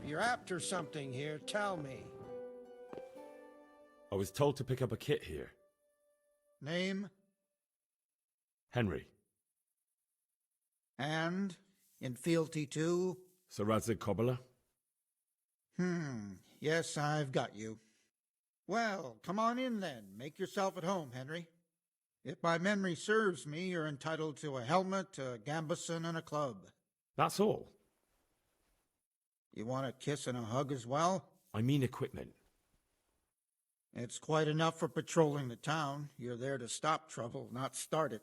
you're after something here, tell me. I was told to pick up a kit here. Name? Henry. And? In fealty to? Sir Radzig Kobbler? Yes, I've got you. Well, come on in then. Make yourself at home, Henry. If my memory serves me, you're entitled to a helmet, a gambeson, and a club. That's all? You want a kiss and a hug as well? I mean equipment. It's quite enough for patrolling the town. You're there to stop trouble, not start it.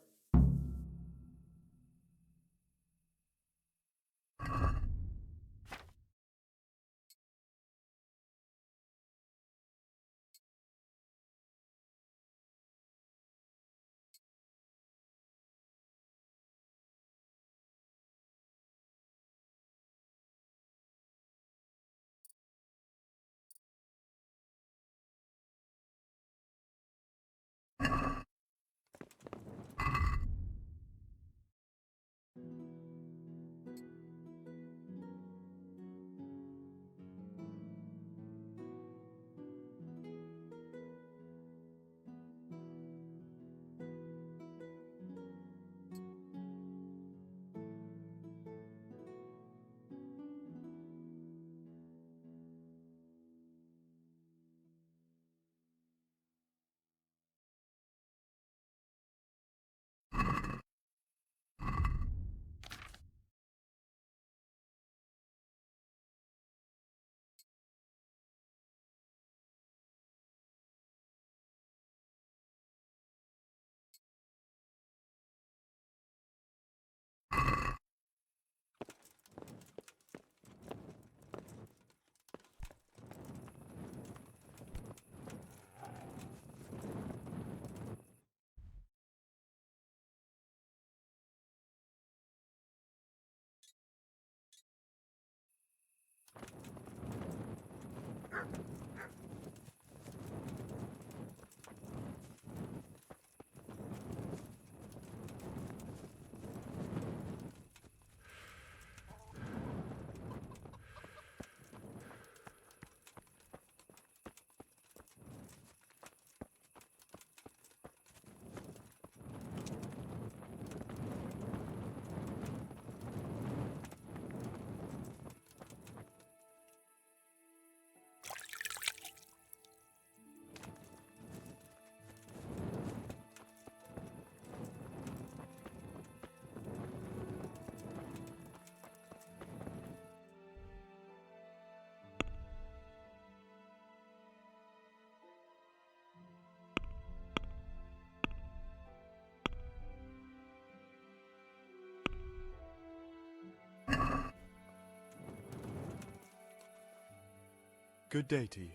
Good day to you.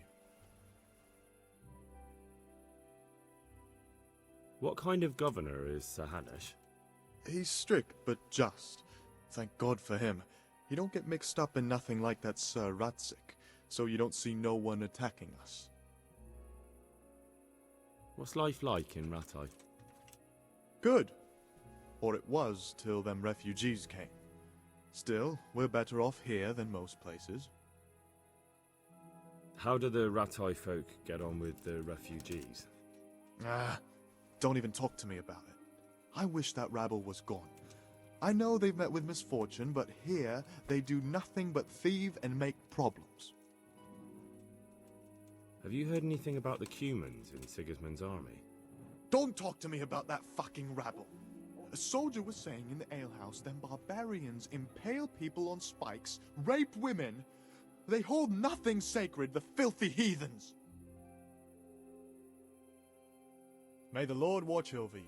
What kind of governor is Sir Hanush? He's strict, but just. Thank God for him. He don't get mixed up in nothing like that Sir Radzig, so you don't see no one attacking us. What's life like in Rattay? Good. Or it was till them refugees came. Still, we're better off here than most places. How do the Rattay folk get on with the refugees? Don't even talk to me about it. I wish that rabble was gone. I know they've met with misfortune, but here they do nothing but thieve and make problems. Have you heard anything about the Cumans in Sigismund's army? Don't talk to me about that fucking rabble. A soldier was saying in the alehouse them barbarians impale people on spikes, rape women. They hold nothing sacred, the filthy heathens. May the Lord watch over you.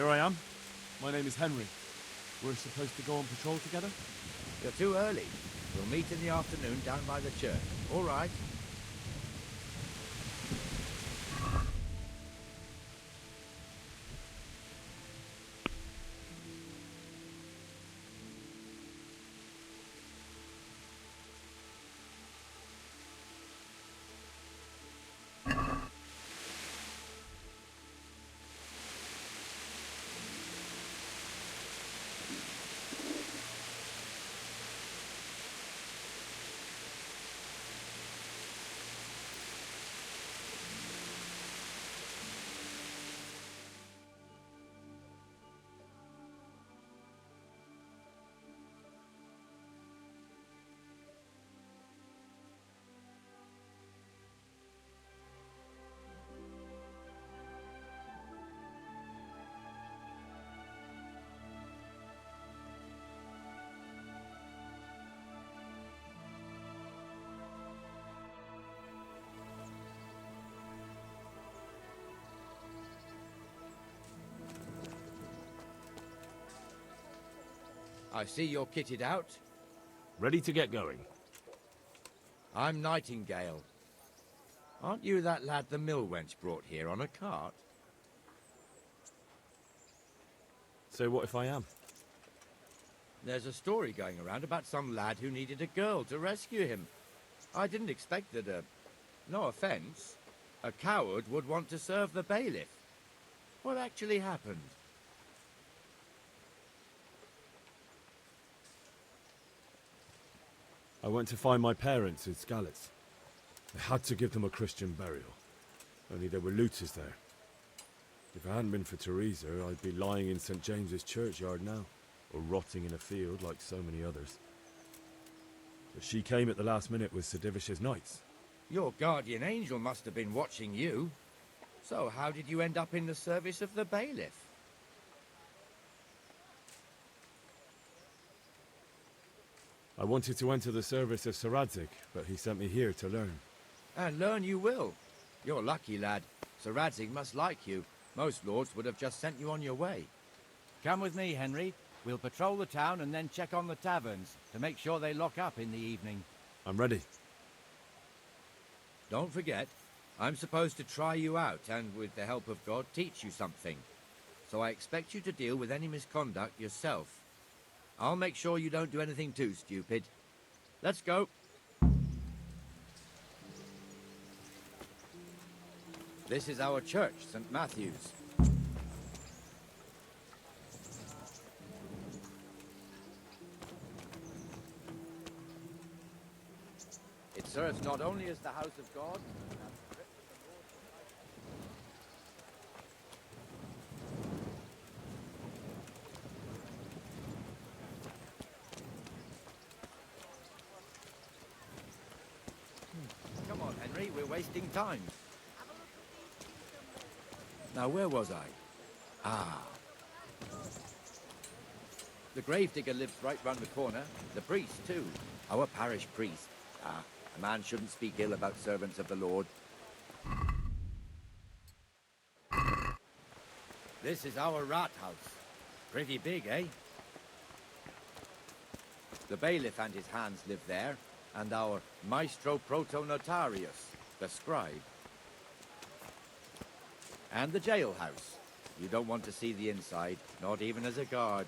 Here I am. My name is Henry. We're supposed to go on patrol together? You're too early. We'll meet in the afternoon down by the church. All right. I see you're kitted out. Ready to get going. I'm Nightingale. Aren't you that lad the mill wench brought here on a cart? So what if I am? There's a story going around about some lad who needed a girl to rescue him. I didn't expect that no offence, a coward would want to serve the bailiff. What actually happened? I went to find my parents in Skalitz. I had to give them a Christian burial. Only there were looters there. If it hadn't been for Teresa, I'd be lying in St. James's churchyard now, or rotting in a field like so many others. But she came at the last minute with Sir Divish's knights. Your guardian angel must have been watching you. So how did you end up in the service of the bailiff? I wanted to enter the service of Sir Radzig, but he sent me here to learn. And learn you will. You're lucky, lad. Sir Radzig must like you. Most lords would have just sent you on your way. Come with me, Henry. We'll patrol the town and then check on the taverns to make sure they lock up in the evening. I'm ready. Don't forget, I'm supposed to try you out and, with the help of God, teach you something. So I expect you to deal with any misconduct yourself. I'll make sure you don't do anything too stupid. Let's go. This is our church, St. Matthew's. It serves not only as the house of God, Come on, Henry, we're wasting time. Now, where was I? Ah. The gravedigger lives right round the corner. The priest, too. Our parish priest. Ah, a man shouldn't speak ill about servants of the Lord. This is our rat house. Pretty big, eh? The bailiff and his hands live there, and our maestro protonotarius, the scribe. And the jailhouse. You don't want to see the inside, not even as a guard.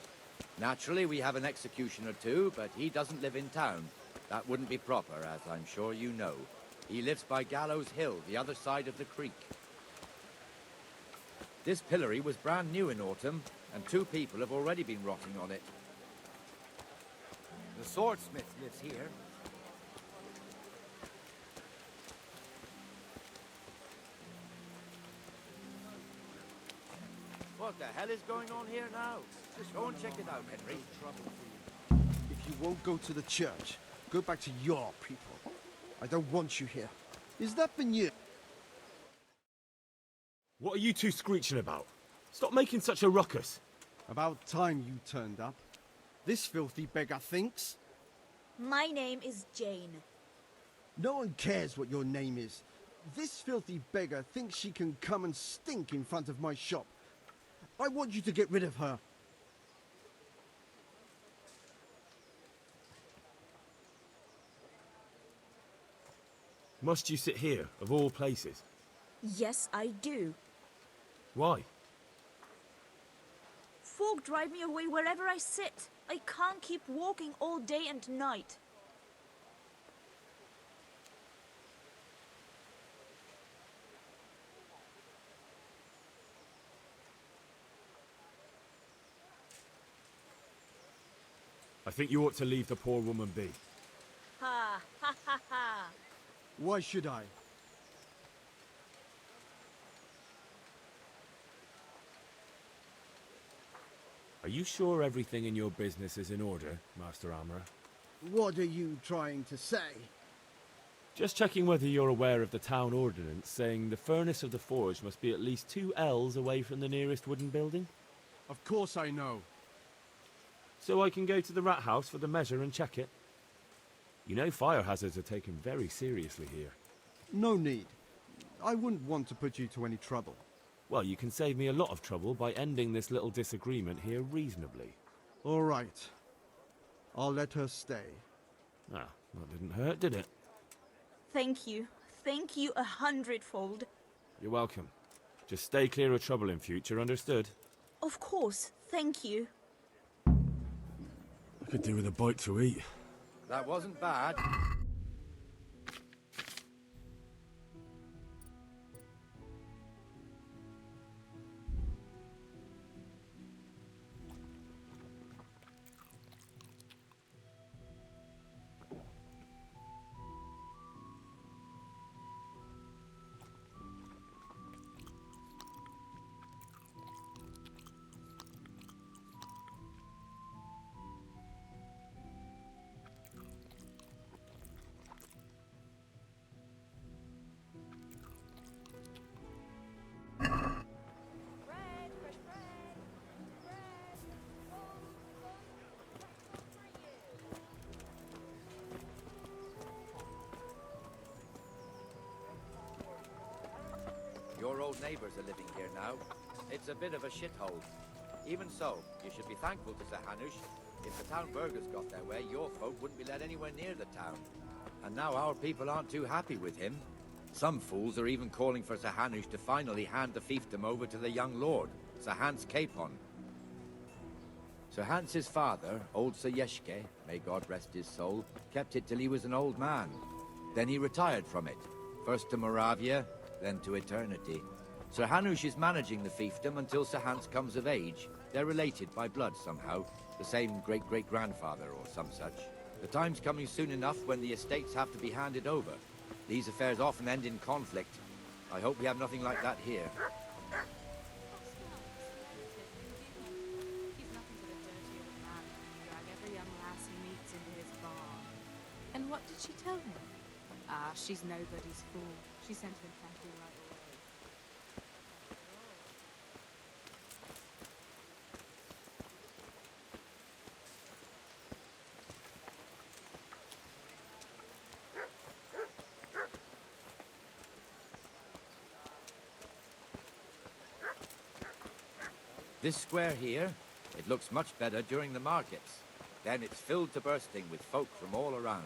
Naturally, we have an executioner too, but he doesn't live in town. That wouldn't be proper, as I'm sure you know. He lives by Gallows Hill, the other side of the creek. This pillory was brand new in autumn, and 2 people have already been rotting on it. The swordsmith lives here. What the hell is going on here now? Just go and check it out, Henry. If you won't go to the church, go back to your people. I don't want you here. Is that for you? What are you two screeching about? Stop making such a ruckus. About time you turned up. This filthy beggar thinks. My name is Jane. No one cares what your name is. This filthy beggar thinks she can come and stink in front of my shop. I want you to get rid of her. Must you sit here, of all places? Yes, I do. Why? Folk drive me away wherever I sit. I can't keep walking all day and night. I think you ought to leave the poor woman be. Ha, ha, ha, ha. Why should I? Are you sure everything in your business is in order, Master Armourer? What are you trying to say? Just checking whether you're aware of the town ordinance saying the furnace of the forge must be at least 2 ells away from the nearest wooden building. Of course I know. So I can go to the rat house for the measure and check it. You know fire hazards are taken very seriously here. No need. I wouldn't want to put you to any trouble. Well, you can save me a lot of trouble by ending this little disagreement here reasonably. All right. I'll let her stay. Ah, that didn't hurt, did it? Thank you. Thank you 100-fold. You're welcome. Just stay clear of trouble in future, understood? Of course. Thank you. I could do with a bite to eat. That wasn't bad. Your old neighbours are living here now. It's a bit of a shithole. Even so, you should be thankful to Sir Hanush. If the town burghers got their way, your folk wouldn't be let anywhere near the town. And now our people aren't too happy with him. Some fools are even calling for Sir Hanush to finally hand the fiefdom over to the young lord, Sir Hans Capon. Sir Hans's father, old Sir Yeshke, may God rest his soul, kept it till he was an old man. Then he retired from it, first to Moravia, then to eternity. Sir Hanush is managing the fiefdom until Sir Hans comes of age. They're related by blood somehow, the same great-great-grandfather or some such. The time's coming soon enough when the estates have to be handed over. These affairs often end in conflict. I hope we have nothing like that here. He's nothing but a dirty old man who drag every young lass he meets into his barn. And what did she tell him? Ah, she's nobody's fool. She sent him packing right away. This square here, it looks much better during the markets. Then it's filled to bursting with folk from all around.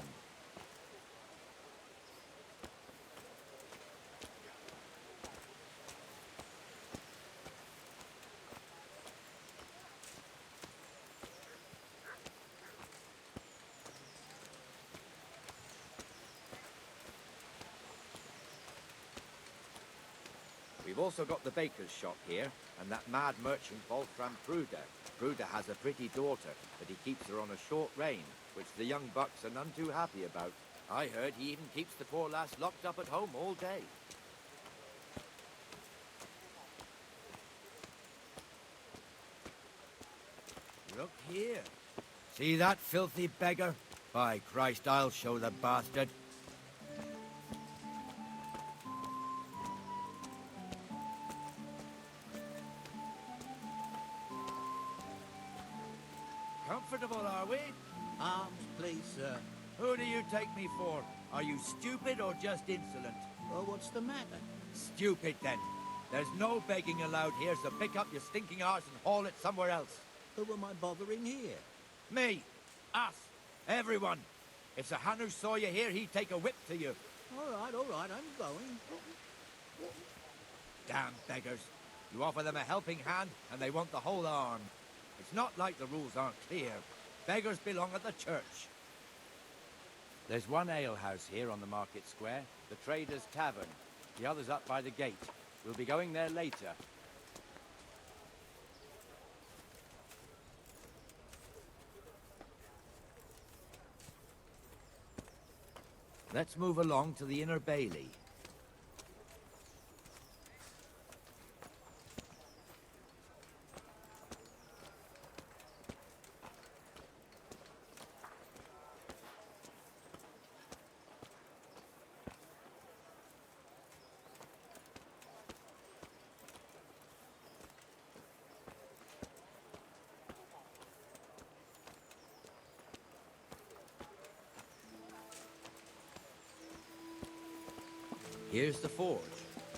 We've also got the baker's shop here, and that mad merchant Wolfram Pruder. Pruder has a pretty daughter, but he keeps her on a short rein, which the young bucks are none too happy about. I heard he even keeps the poor lass locked up at home all day. Look here. See that filthy beggar? By Christ, I'll show the bastard. Comfortable, are we? Arms, please, sir. Who do you take me for? Are you stupid or just insolent? Oh, what's the matter? Stupid, then. There's no begging allowed here, so pick up your stinking arse and haul it somewhere else. Who am I bothering here? Me, us, everyone. If Sir Hanush saw you here, he'd take a whip to you. All right, I'm going. Damn beggars. You offer them a helping hand, and they want the whole arm. It's not like the rules aren't clear. Beggars belong at the church. There's one alehouse here on the market square, the Trader's Tavern. The other's up by the gate. We'll be going there later. Let's move along to the Inner Bailey. Here's the forge.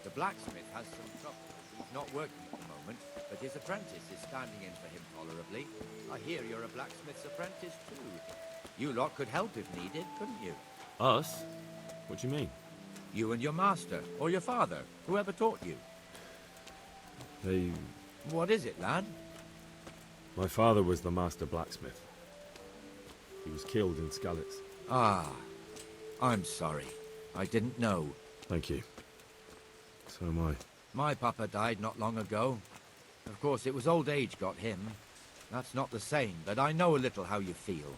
The blacksmith has some trouble. He's not working at the moment, but his apprentice is standing in for him tolerably. I hear you're a blacksmith's apprentice too. You lot could help if needed, couldn't you? Us? What do you mean? You and your master, or your father, whoever taught you. They... What is it, lad? My father was the master blacksmith. He was killed in Skalitz. Ah, I'm sorry. I didn't know. Thank you. So am I. My papa died not long ago. Of course, it was old age got him. That's not the same, but I know a little how you feel.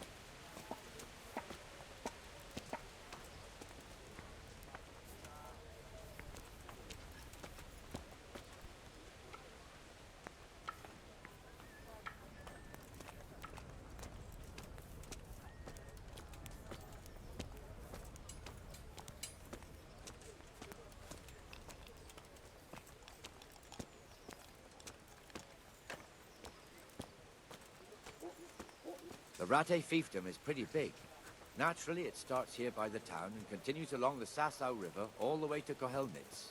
The Rate fiefdom is pretty big. Naturally, it starts here by the town and continues along the Sasau River all the way to Kohelnitz.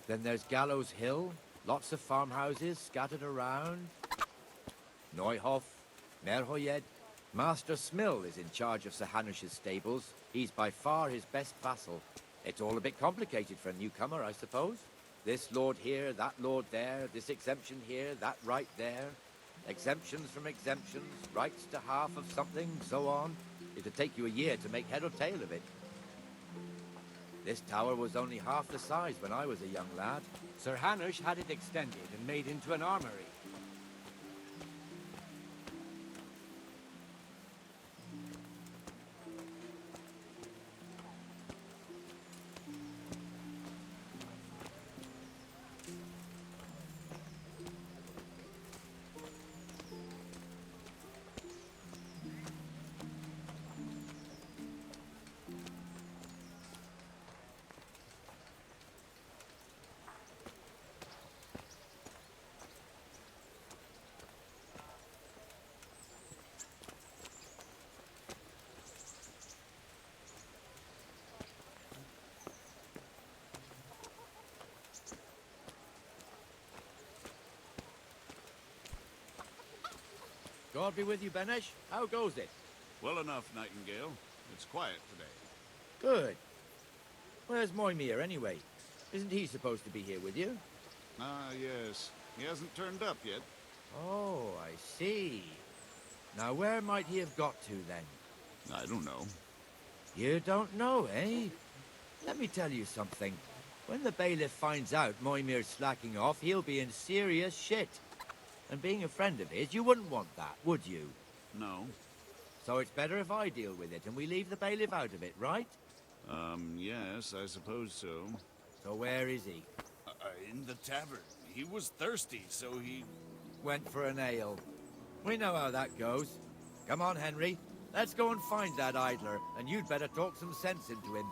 Then there's Gallows Hill, lots of farmhouses scattered around. Neuhof, Merhoyed. Master Smill is in charge of Sir Hanush's stables. He's by far his best vassal. It's all a bit complicated for a newcomer, I suppose. This lord here, that lord there, this exemption here, that right there. Exemptions from exemptions, rights to half of something, so on. It'd take you a year to make head or tail of it. This tower was only half the size when I was a young lad. Sir Hanush had it extended and made into an armory. God be with you, Benesh. How goes it? Well enough, Nightingale. It's quiet today. Good. Where's Moimir, anyway? Isn't he supposed to be here with you? Ah, yes. He hasn't turned up yet. Oh, I see. Now, where might he have got to, then? I don't know. You don't know, eh? Let me tell you something. When the bailiff finds out Moimir's slacking off, he'll be in serious shit. And being a friend of his, you wouldn't want that, would you? No. So it's better if I deal with it and we leave the bailiff out of it, right? Yes, I suppose so. So where is he? In the tavern. He was thirsty, so he... Went for an ale. We know how that goes. Come on, Henry. Let's go and find that idler, and you'd better talk some sense into him.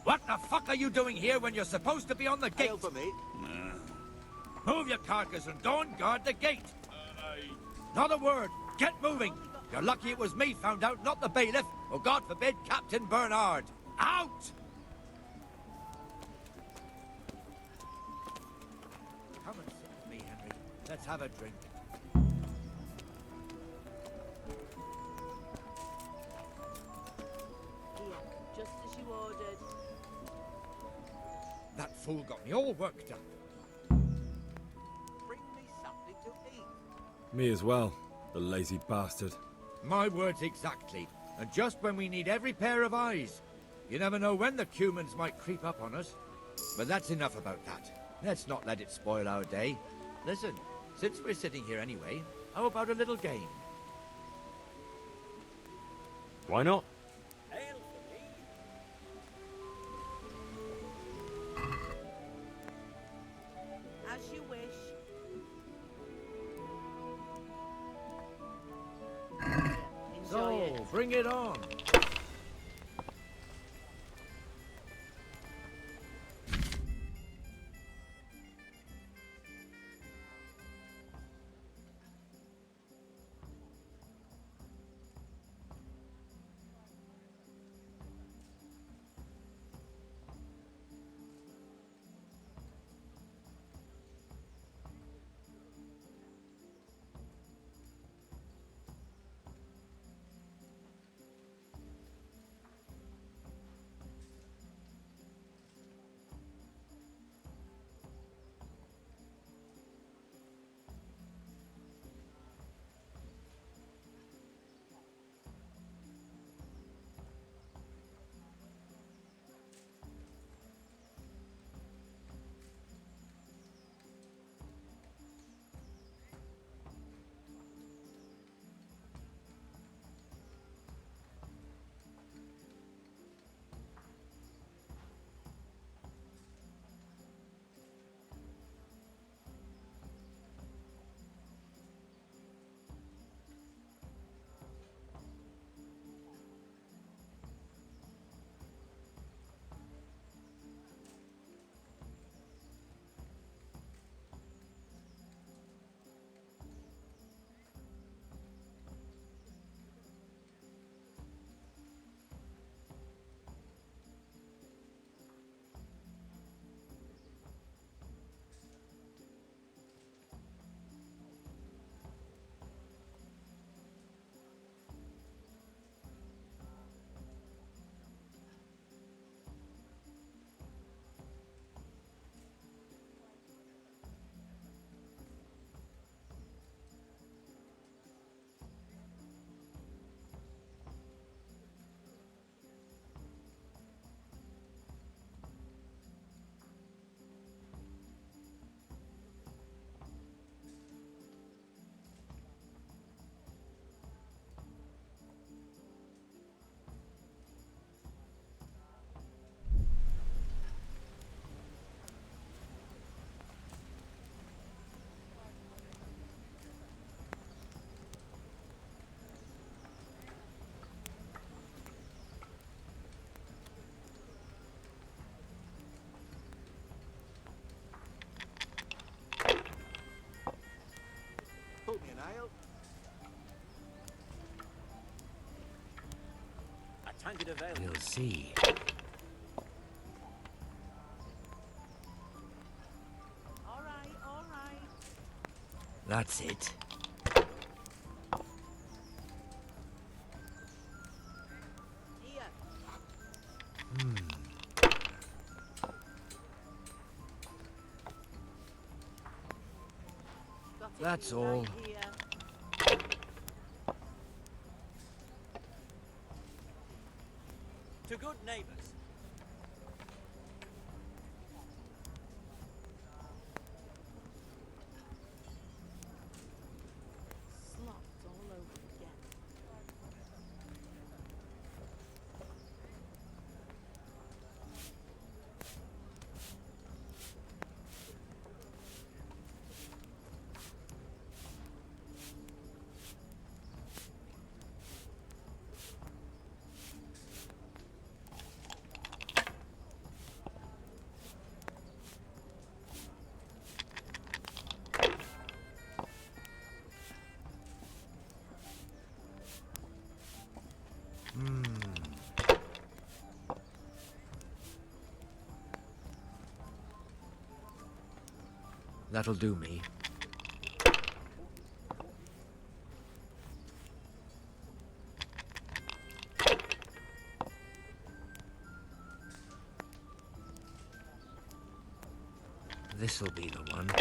What the fuck are you doing here when you're supposed to be on the gate? For me. Move your carcass and go and guard the gate. Not a word. Get moving. You're lucky it was me found out, not the bailiff, or God forbid, Captain Bernard. Out! Come and sit with me, Henry. Let's have a drink. Here, just as you ordered. That fool got me all worked up. Bring me something to eat. Me as well, the lazy bastard. My words exactly. And just when we need every pair of eyes. You never know when the Cumans might creep up on us. But that's enough about that. Let's not let it spoil our day. Listen, since we're sitting here anyway, how about a little game? Why not? As you wish. Enjoy it. So, bring it on. Put me an ale. A tankard of ale. We'll see. All right, all right. That's it. Here. Got it That's right all. here. To good neighbours. Slots all over again. That'll do me. This'll be the one.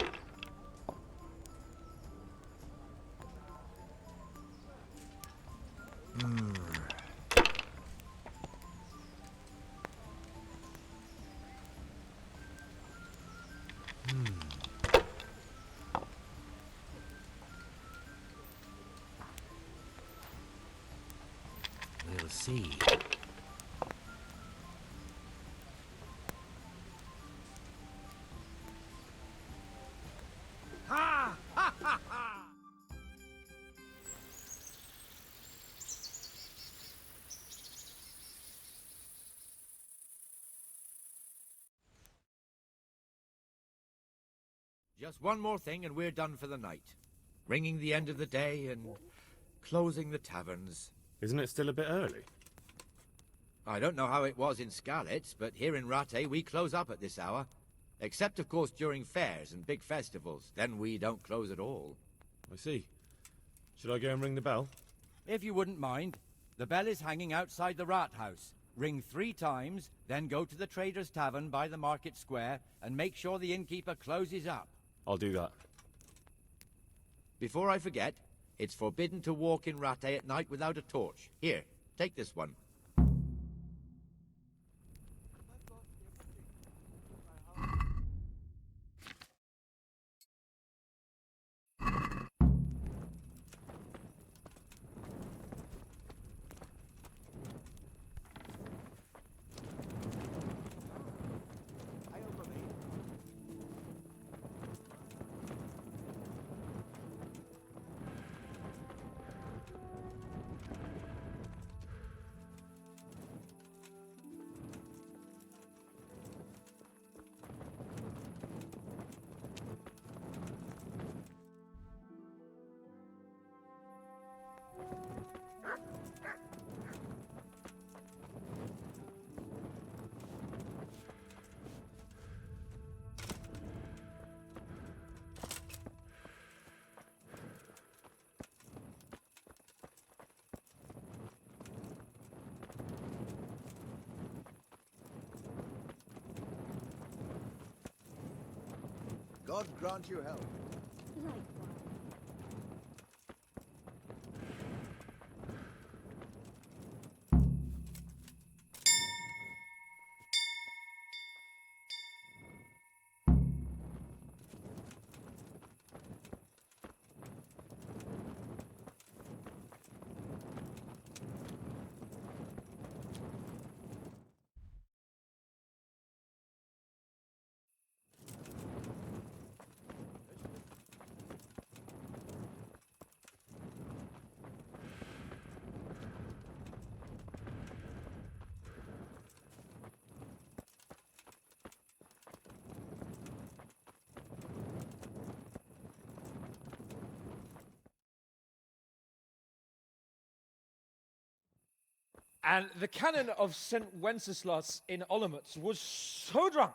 We'll see. Ha! Ha ha ha! Just one more thing and we're done for the night. Ringing the end of the day and closing the taverns. Isn't it still a bit early? I don't know how it was in Skalitz, but here in Rattay we close up at this hour. Except, of course, during fairs and big festivals. Then we don't close at all. I see. Should I go and ring the bell? If you wouldn't mind, the bell is hanging outside the rat house. Ring 3 times, then go to the Trader's Tavern by the market square and make sure the innkeeper closes up. I'll do that. Before I forget, it's forbidden to walk in Rattay at night without a torch. Here, take this one. God grant you health. And the canon of St. Wenceslas in Olomouc was so drunk,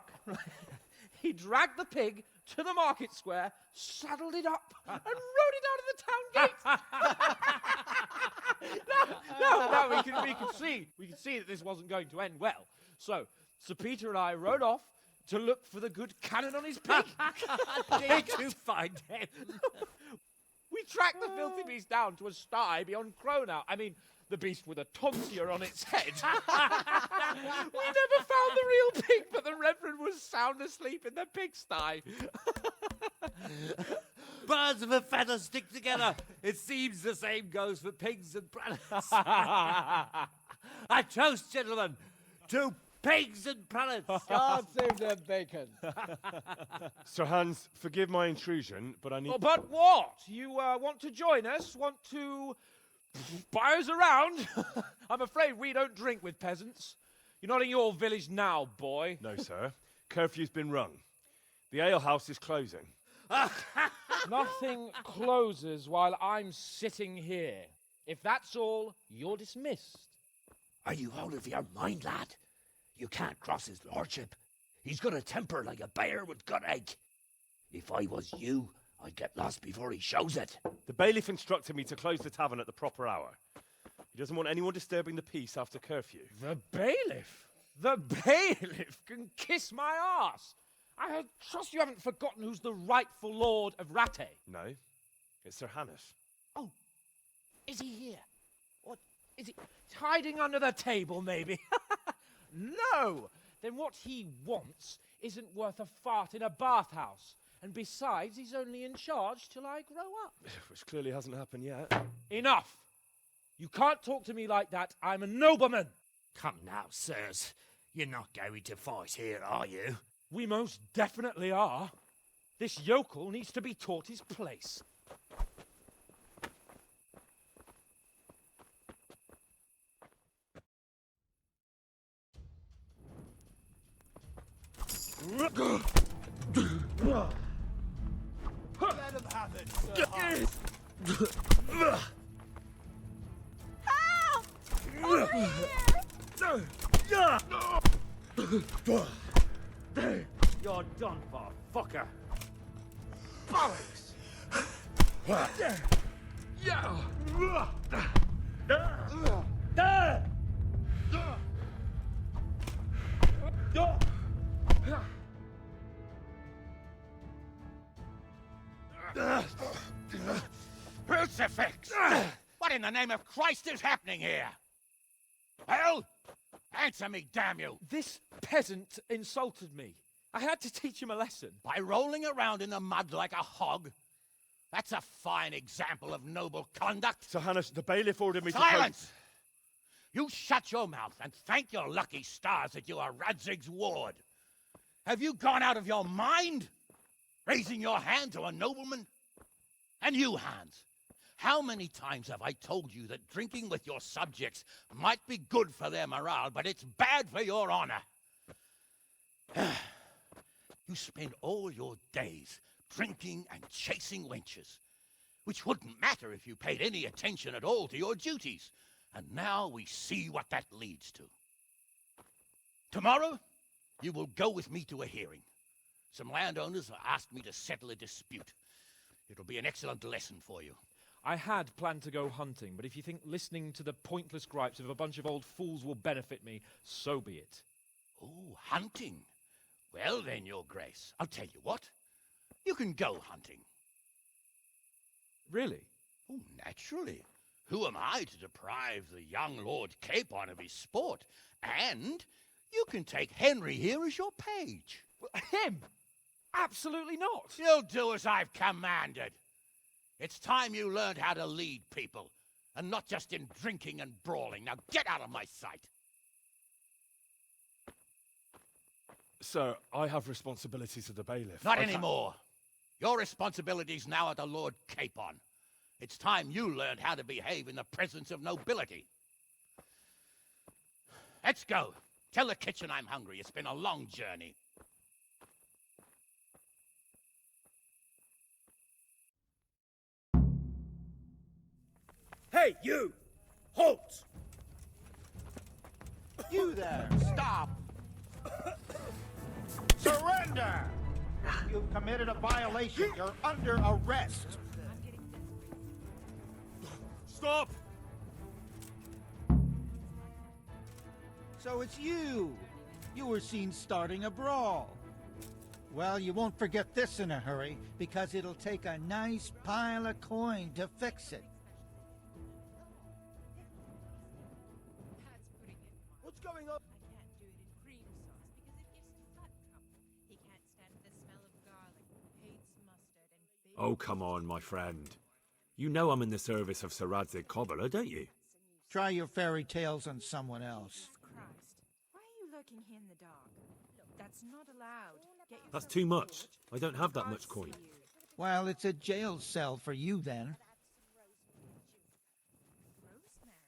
he dragged the pig to the market square, saddled it up, and rode it out of the town gate. No, we could see that this wasn't going to end well. So, Sir Peter and I rode off to look for the good canon on his pig. Did you find him? We tracked the filthy beast down to a sty beyond Cronau. I mean, the beast with a tonsure on its head. We never found the real pig, but the Reverend was sound asleep in the pigsty. Birds of a feather stick together. It seems the same goes for pigs and planets. I toast, gentlemen, to pigs and planets. God save the bacon. Sir Hans, forgive my intrusion, but I need... Oh, but what? You want to join us? Want to buy us around? I'm afraid we don't drink with peasants. You're not in your village now, boy. No, sir. Curfew's been rung. The alehouse is closing. Nothing closes while I'm sitting here. If that's all, you're dismissed. Are you out of your mind, lad? You can't cross his lordship. He's got a temper like a bear with gut ache. If I was you, I'd get lost before he shows it. The bailiff instructed me to close the tavern at the proper hour. He doesn't want anyone disturbing the peace after curfew. The bailiff? The bailiff can kiss my arse. I trust you haven't forgotten who's the rightful lord of Rattay. No, it's Sir Hannes. Oh, is he here? What, is he hiding under the table, maybe? No! Then what he wants isn't worth a fart in a bathhouse. And besides, he's only in charge till I grow up. Which clearly hasn't happened yet. Enough! You can't talk to me like that. I'm a nobleman. Come now, sirs. You're not going to fight here, are you? We most definitely are. This yokel needs to be taught his place. Let him have it, Sir Hans. Help! Over here! You're done for, fucker. Bollocks! Crucifix! What in the name of Christ is happening here? Well, answer me, damn you! This peasant insulted me. I had to teach him a lesson. By rolling around in the mud like a hog? That's a fine example of noble conduct. Sir Hannes, the bailiff ordered me Silence! You shut your mouth and thank your lucky stars that you are Radzig's ward. Have you gone out of your mind? Raising your hand to a nobleman? And you, Hans, how many times have I told you that drinking with your subjects might be good for their morale, but it's bad for your honor? You spend all your days drinking and chasing wenches, which wouldn't matter if you paid any attention at all to your duties. And now we see what that leads to. Tomorrow, you will go with me to a hearing. Some landowners have asked me to settle a dispute. It'll be an excellent lesson for you. I had planned to go hunting, but if you think listening to the pointless gripes of a bunch of old fools will benefit me, so be it. Oh, hunting. Well then, Your Grace, I'll tell you what. You can go hunting. Really? Oh, naturally. Who am I to deprive the young Lord Capon of his sport? And you can take Henry here as your page. Him? Absolutely not. You'll do as I've commanded. It's time you learned how to lead people, and not just in drinking and brawling. Now get out of my sight. Sir, I have responsibilities of the bailiff. Not anymore. Your responsibilities now are the Lord Capon. It's time you learned how to behave in the presence of nobility. Let's go. Tell the kitchen I'm hungry. It's been a long journey. Hey, you! Halt! You there, stop! Surrender! You've committed a violation. You're under arrest. Stop! So it's you. You were seen starting a brawl. Well, you won't forget this in a hurry, because it'll take a nice pile of coin to fix it. What's going on? I can't do it in cream sauce because it gives fat trouble. He can't stand the smell of garlic, hates mustard, and big... Oh, come on, my friend. You know I'm in the service of Sir Radzig Cobbler, don't you? Try your fairy tales on someone else. Christ, why are you lurking here in the dark? That's not allowed. Get That's yourself too much. forward. I don't have that I'll much coin. see you. Well, it's a jail cell for you then. Rosemary?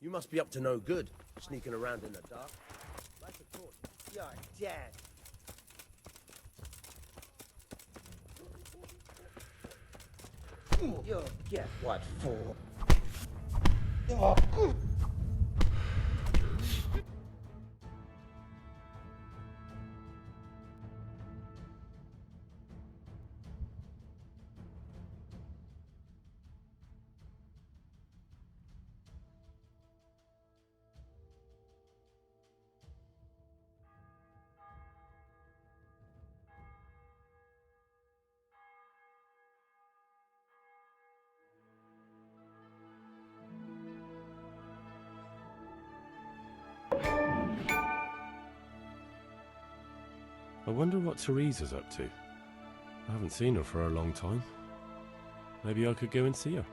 You must be up to no good, sneaking around in the dark. Like a torch. You're dead. You'll get what for. I wonder what Teresa's up to. I haven't seen her for a long time. Maybe I could go and see her.